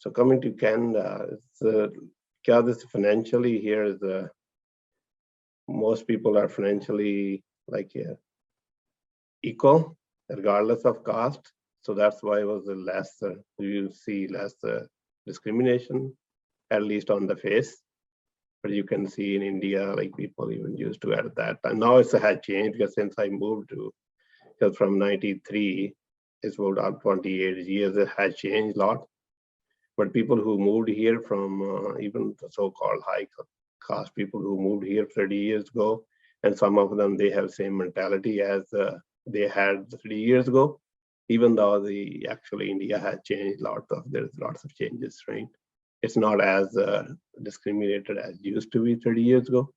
So coming to Canada, Canada is financially here is most people are financially like equal regardless of caste. So that's why it was less, you see less discrimination, at least on the face. But you can see in India, like people even used to add that. And now it's had changed because since I moved to, because from 93, it's about 28 years, it has changed a lot. But people who moved here from even the so-called high caste people who moved here 30 years ago, and some of them, they have same mentality as they had 30 years ago, even though the actually India has changed there's lots of changes, right? It's not as discriminated as it used to be 30 years ago.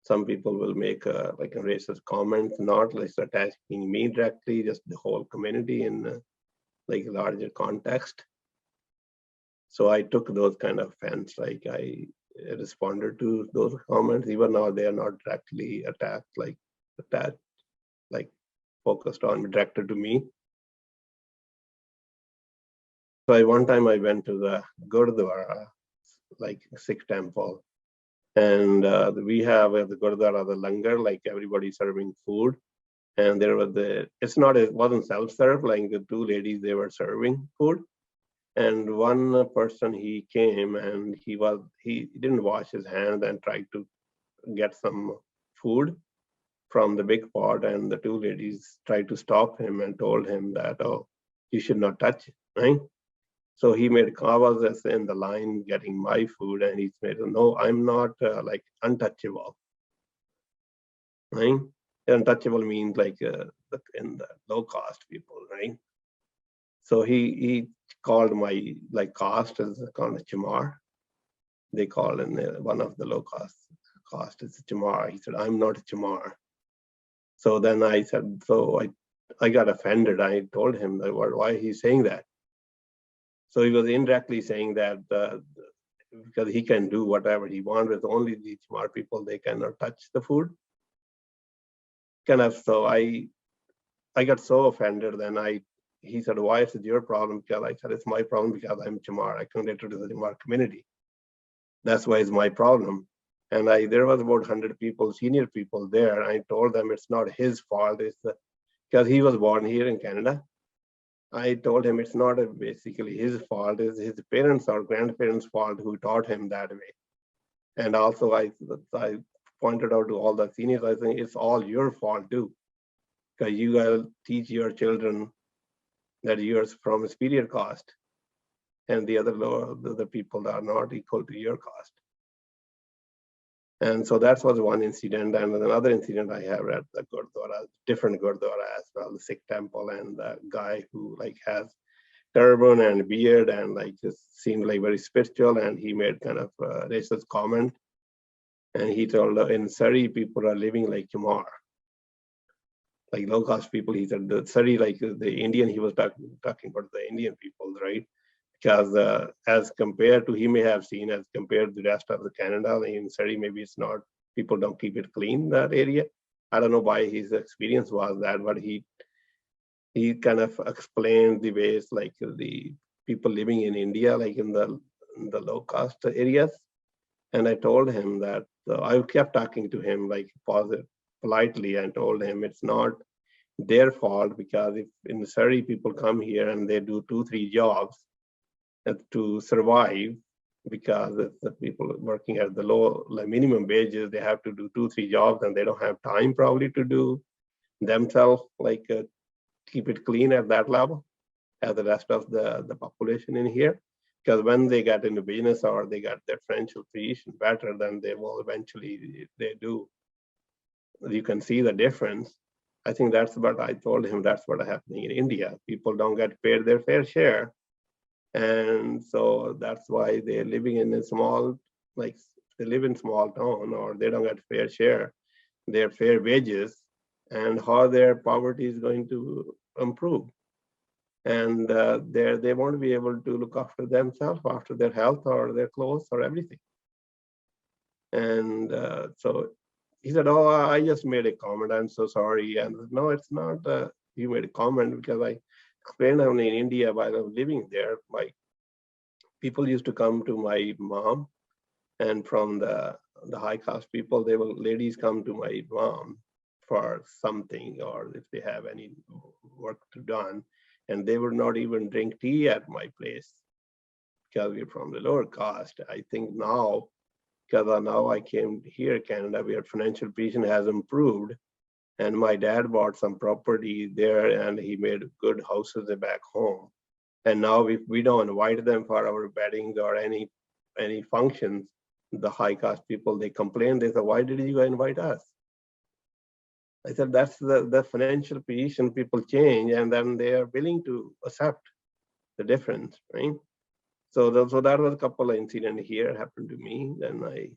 Some people will make like a racist comment, not like attacking me directly, just the whole community in like larger context. So I took those kind of offense, like I responded to those comments, even though they are not directly attacked, like focused on, directed to me. So one time I went to the Gurdwara, like Sikh temple, and we have the Gurdwara, the langar, like everybody serving food. And there was it wasn't self-serve, like the two ladies, they were serving food. And one person, he came and he didn't wash his hands and tried to get some food from the big pot. And the two ladies tried to stop him and told him that, oh, you should not touch it, right? So he made, I was in the line getting my food, and he said, no, I'm not like untouchable, right? Untouchable means like in the low cost people, right? So he called my like caste as called Chamar. They call in one of the low cost is Chamar. He said, I'm not a Chamar. So then I said, so I got offended. I told him that why he's saying that. So he was indirectly saying that because he can do whatever he wants with only the Chamar people, they cannot touch the food. Kind of, so I got so offended. Then he said, why is it your problem? Because I said, it's my problem because I'm Chamar. I connected to the Chamar community. That's why it's my problem. And there was about 100 people, senior people there. I told them it's not his fault. It's because he was born here in Canada. I told him it's not basically his fault. It's his parents or grandparents' fault who taught him that way. And also I pointed out to all the seniors, I think it's all your fault too. Because you gotta teach your children that you're from a superior caste, and the people that are not equal to your caste. And so that was one incident. And another incident I have at the Gurdwara, different Gurdwara as well, the Sikh temple, and the guy who like has turban and beard and like just seemed like very spiritual, and he made kind of a racist comment. And he told in Surrey, people are living like Chamar, like low cost people. He said the Surrey, like the Indian, he was talking about the Indian people, right? Because as compared to, he may have seen as compared to the rest of the Canada, in Surrey, maybe it's not, people don't keep it clean, that area. I don't know why his experience was that, but he kind of explained the ways like the people living in India, like in the low cost areas. And I told him that I kept talking to him like politely, and told him it's not their fault, because if in Surrey people come here and they do 2-3 jobs to survive, because the people working at the low, like minimum wages, they have to do 2-3 jobs, and they don't have time probably to do themselves, like keep it clean at that level as the rest of the population in here. Because when they get into business or they got their financial position better, then they will eventually, they do. You can see the difference. I think that's what I told him, that's what is happening in India. People don't get paid their fair share. And so that's why they're living in a small, like they live in small town, or they don't get fair share, their fair wages, and how their poverty is going to improve. And they won't be able to look after themselves, after their health or their clothes or everything. And so he said, oh, I just made a comment, I'm so sorry. And no, it's not, you made a comment, because explained how in India, while I was living there, my people used to come to my mom, and from the high caste people, they will ladies come to my mom for something, or if they have any work to done, and they would not even drink tea at my place because we're from the lower caste. I think now, because now I came here, Canada, where financial position has improved, and my dad bought some property there, and he made good houses back home. And now if we don't invite them for our weddings or any functions, the high caste people, they complain. They say, why did you invite us? I said, that's the financial position. People change, and then they are willing to accept the difference, right? So that was a couple of incidents here happened to me. Then I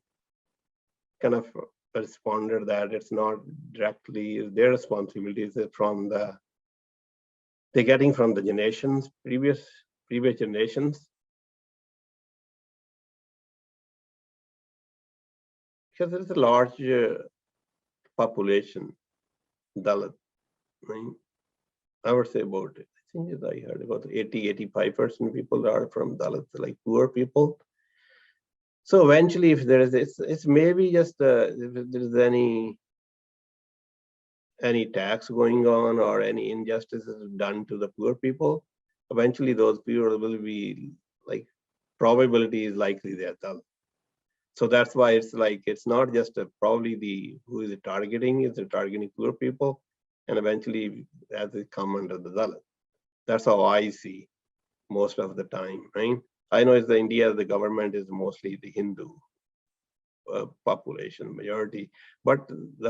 kind of responded that it's not directly their responsibilities, from they're getting from the generations, previous generations. Because there is a large population, Dalit, right? I would say about, I think I heard about 85% people are from Dalit, like poor people. So eventually, if there is, it's maybe just if there's any tax going on or any injustices done to the poor people, eventually those people will be like, probability is likely they're Dalit. So that's why it's like, it's not just probably who is it targeting, is it targeting poor people, and eventually as they come under the Dalit. That's how I see most of the time, right? I know it's the India, the government is mostly the Hindu population majority, but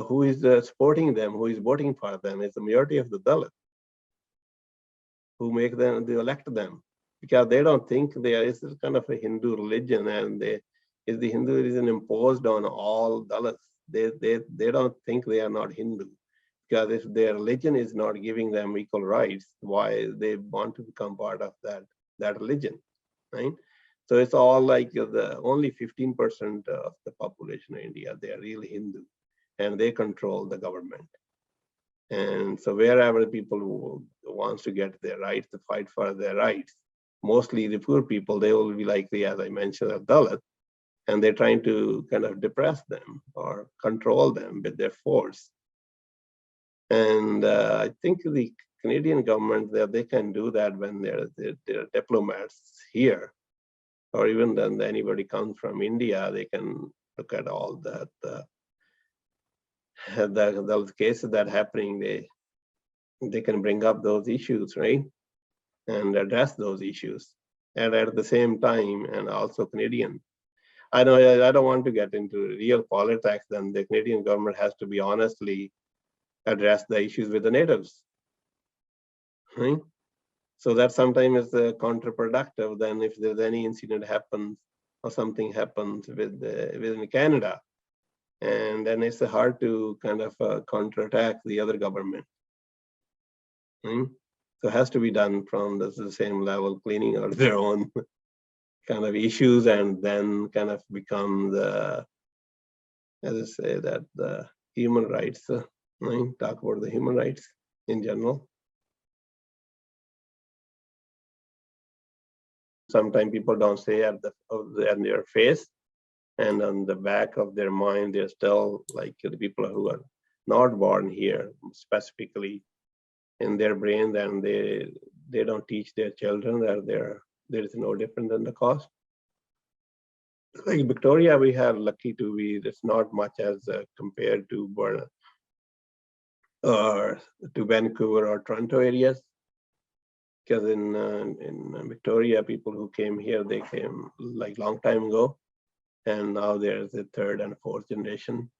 who is supporting them, who is voting for them, is the majority of the Dalit, who make them, they elect them, because they don't think it's kind of a Hindu religion, and the Hinduism imposed on all Dalits. They don't think they are not Hindu, because if their religion is not giving them equal rights, why they want to become part of that religion, right? So it's all like the only 15% of the population in India, they are really Hindu, and they control the government. And so wherever people who wants to get their rights, to fight for their rights, mostly the poor people, they will be likely, as I mentioned, a Dalit, and they're trying to kind of depress them or control them with their force. And I think the Canadian government, they can do that when they're diplomats here, or even then anybody comes from India, they can look at all that those cases that happening. They can bring up those issues, right, and address those issues. And at the same time, and also Canadian, I know I don't want to get into real politics, then the Canadian government has to be honestly address the issues with the natives, right? So that sometimes is counterproductive. Then if there's any incident happens or something happens within Canada, and then it's hard to kind of counterattack the other government, right? So it has to be done from the same level, cleaning out their own kind of issues, and then kind of become the, as I say, that the human rights, right? Talk about the human rights in general. Sometimes people don't say at their face, and on the back of their mind, they're still like the people who are not born here, specifically in their brain, then they don't teach their children that there is no different than the cost. Like Victoria, we have lucky to be, there's not much as compared to Burn or to Vancouver or Toronto areas. Because in Victoria, people who came here, they came like long time ago, and now there's the third and fourth generation.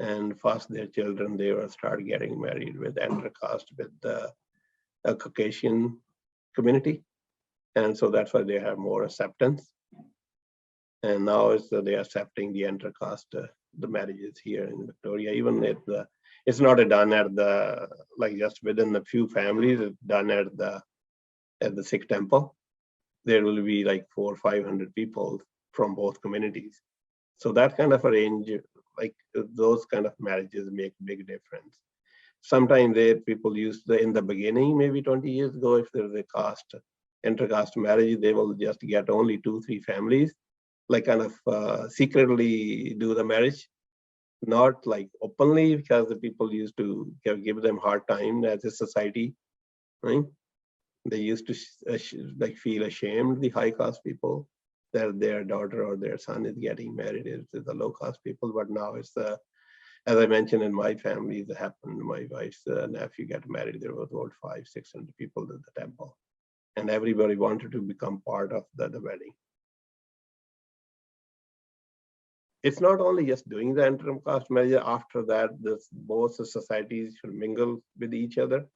And first, their children, they will start getting married with intercaste with a Caucasian community, and so that's why they have more acceptance. And now they're accepting the intercaste, the marriages here in Victoria, even if it's not done at like just within a few families, it's done at the Sikh temple. There will be like 400 or 500 people from both communities. So that kind of arrange, like those kind of marriages make big difference. sometimes people used in the beginning, maybe 20 years ago, if there's a intercaste marriage, they will just get only 2-3 families, like kind of secretly do the marriage, not like openly, because the people used to give them hard time as a society, right? They used to like feel ashamed, the high caste people, that their daughter or their son is getting married to the low caste people. But now it's as I mentioned in my family, it happened. My wife's nephew got married. There was about 500-600 people at the temple, and everybody wanted to become part of the wedding. It's not only just doing the intercaste marriage. After that, both the societies should mingle with each other.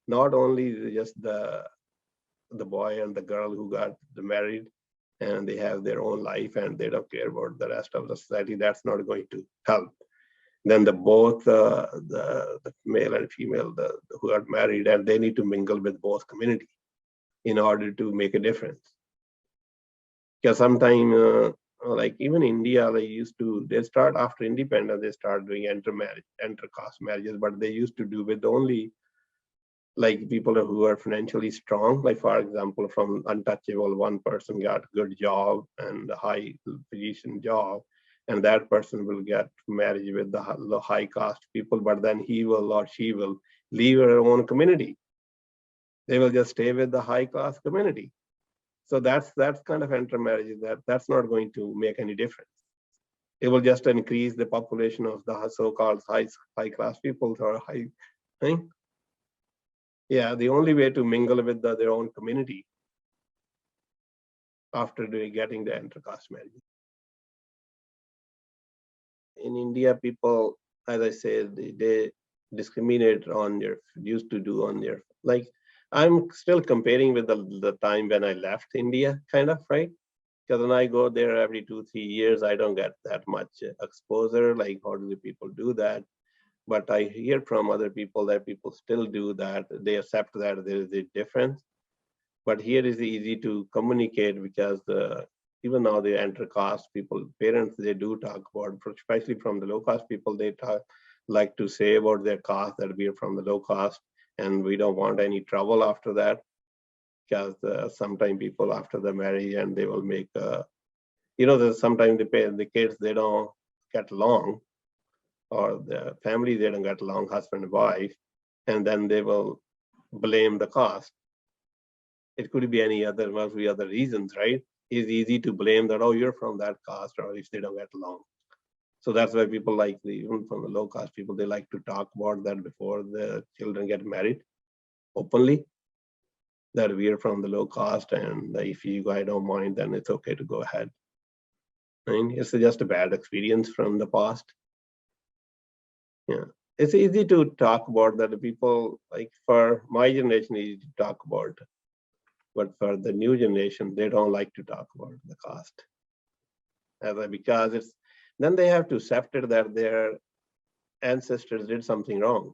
Not only just the boy and the girl who got married and they have their own life and they don't care about the rest of the society. That's not going to help. Then both the male and female who are married, and they need to mingle with both community in order to make a difference. Because sometimes, like even India, they start after independence, they start doing intercaste marriages, but they used to do with only like people who are financially strong. Like for example, from untouchable, one person got a good job and a high position job, and that person will get married with the high caste people, but then he will or she will leave her own community. They will just stay with the high class community. So that's kind of intermarriage. That's not going to make any difference. It will just increase the population of the so-called high class people or high thing. Yeah, the only way to mingle with their own community after getting the intercaste marriage. In India, people, as I said, they discriminate on used to do on their, like, I'm still comparing with the time when I left India, kind of, right? Because when I go there every 2-3 years, I don't get that much exposure. Like, how do the people do that? But I hear from other people that people still do that. They accept that there is a difference. But here is easy to communicate because even now the intercaste people, parents, they do talk about, especially from the low caste people, they like to say about their caste that we are from the low caste and we don't want any trouble after that. Because sometimes people after the marriage and they will make, sometimes the kids, they don't get along, or the family, they don't get along, husband and wife, and then they will blame the caste. It could be must be other reasons, right? It's easy to blame that, oh, you're from that caste, or if they don't get along. So that's why people like, even from the low caste people, they like to talk about that before the children get married openly, that we are from the low caste, and if you guys don't mind, then it's okay to go ahead. I mean, it's just a bad experience from the past. Yeah, it's easy to talk about that. People, like for my generation, easy to talk about, but for the new generation, they don't like to talk about the caste, because then they have to accept it that their ancestors did something wrong.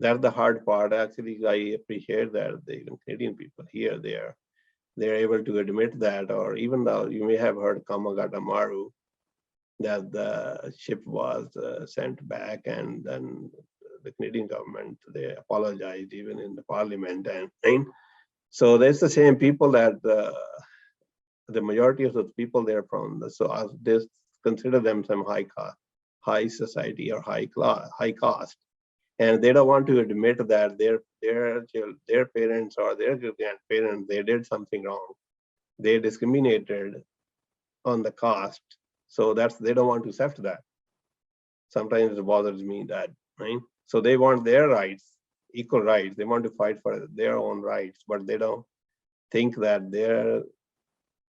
That's the hard part. Actually, I appreciate that the Canadian people here, they're able to admit that, or even though you may have heard Kamagata Maru, that the ship was sent back, and then the Canadian government, they apologized even in the parliament. And so there's the same people that the majority of those people, they're from they consider them some high society or high caste, and they don't want to admit that their parents or their grandparents, they did something wrong. They discriminated on the caste. So they don't want to accept that. Sometimes it bothers me that, right? So they want their rights, equal rights. They want to fight for their own rights, but they don't think that their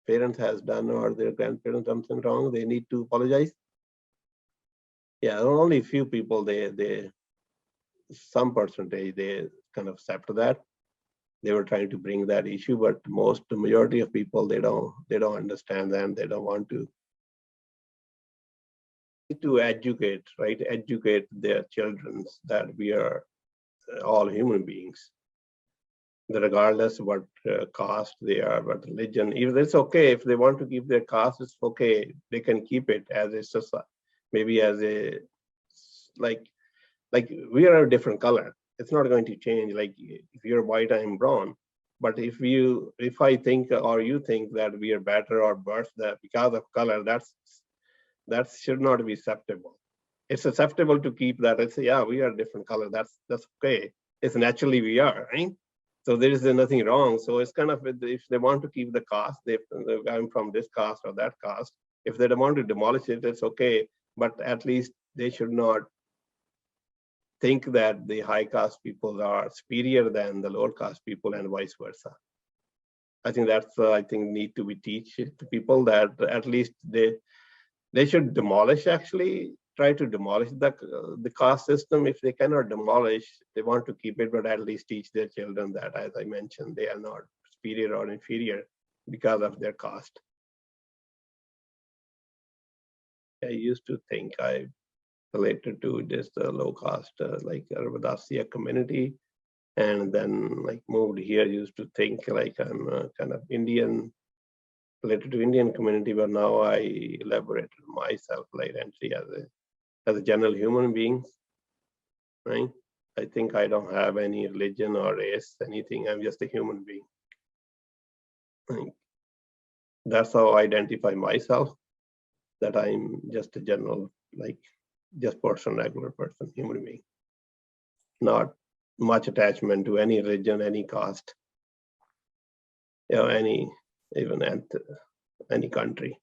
parents has done or their grandparents something wrong. They need to apologize. Yeah, only a few people, some percentage, they kind of accept that. They were trying to bring that issue, but the majority of people, they don't understand that, and they don't want to. Educate, right? Educate their children that we are all human beings, that regardless what caste they are, what religion, even it's okay if they want to keep their caste, it's okay. They can keep it as a society, maybe as a, like, like we are a different color. It's not going to change. Like if you're white, I'm brown. But if I think or you think that we are better or worse that because of color, that should not be acceptable. It's acceptable to keep that. It's yeah, we are different color. That's okay. It's naturally we are, right? So there is nothing wrong. So it's kind of if they want to keep the caste, I'm from this caste or that caste. If they don't want to demolish it, it's okay. But at least they should not think that the high caste people are superior than the lower caste people and vice versa. I think that's I think need to be teach to people that at least they should demolish, actually try to demolish the caste system. If they cannot demolish, they want to keep it, but at least teach their children that, as I mentioned, they are not superior or inferior because of their caste. I used to think I related to just low caste like Ravadasiya community, and then like moved here, used to think like I'm kind of Indian, related to Indian community, but now I elaborated myself identity as a general human being, right? I think I don't have any religion or race, anything. I'm just a human being. Right? That's how I identify myself, that I'm just a general, like just person, regular person, human being. Not much attachment to any religion, any caste, any even any country.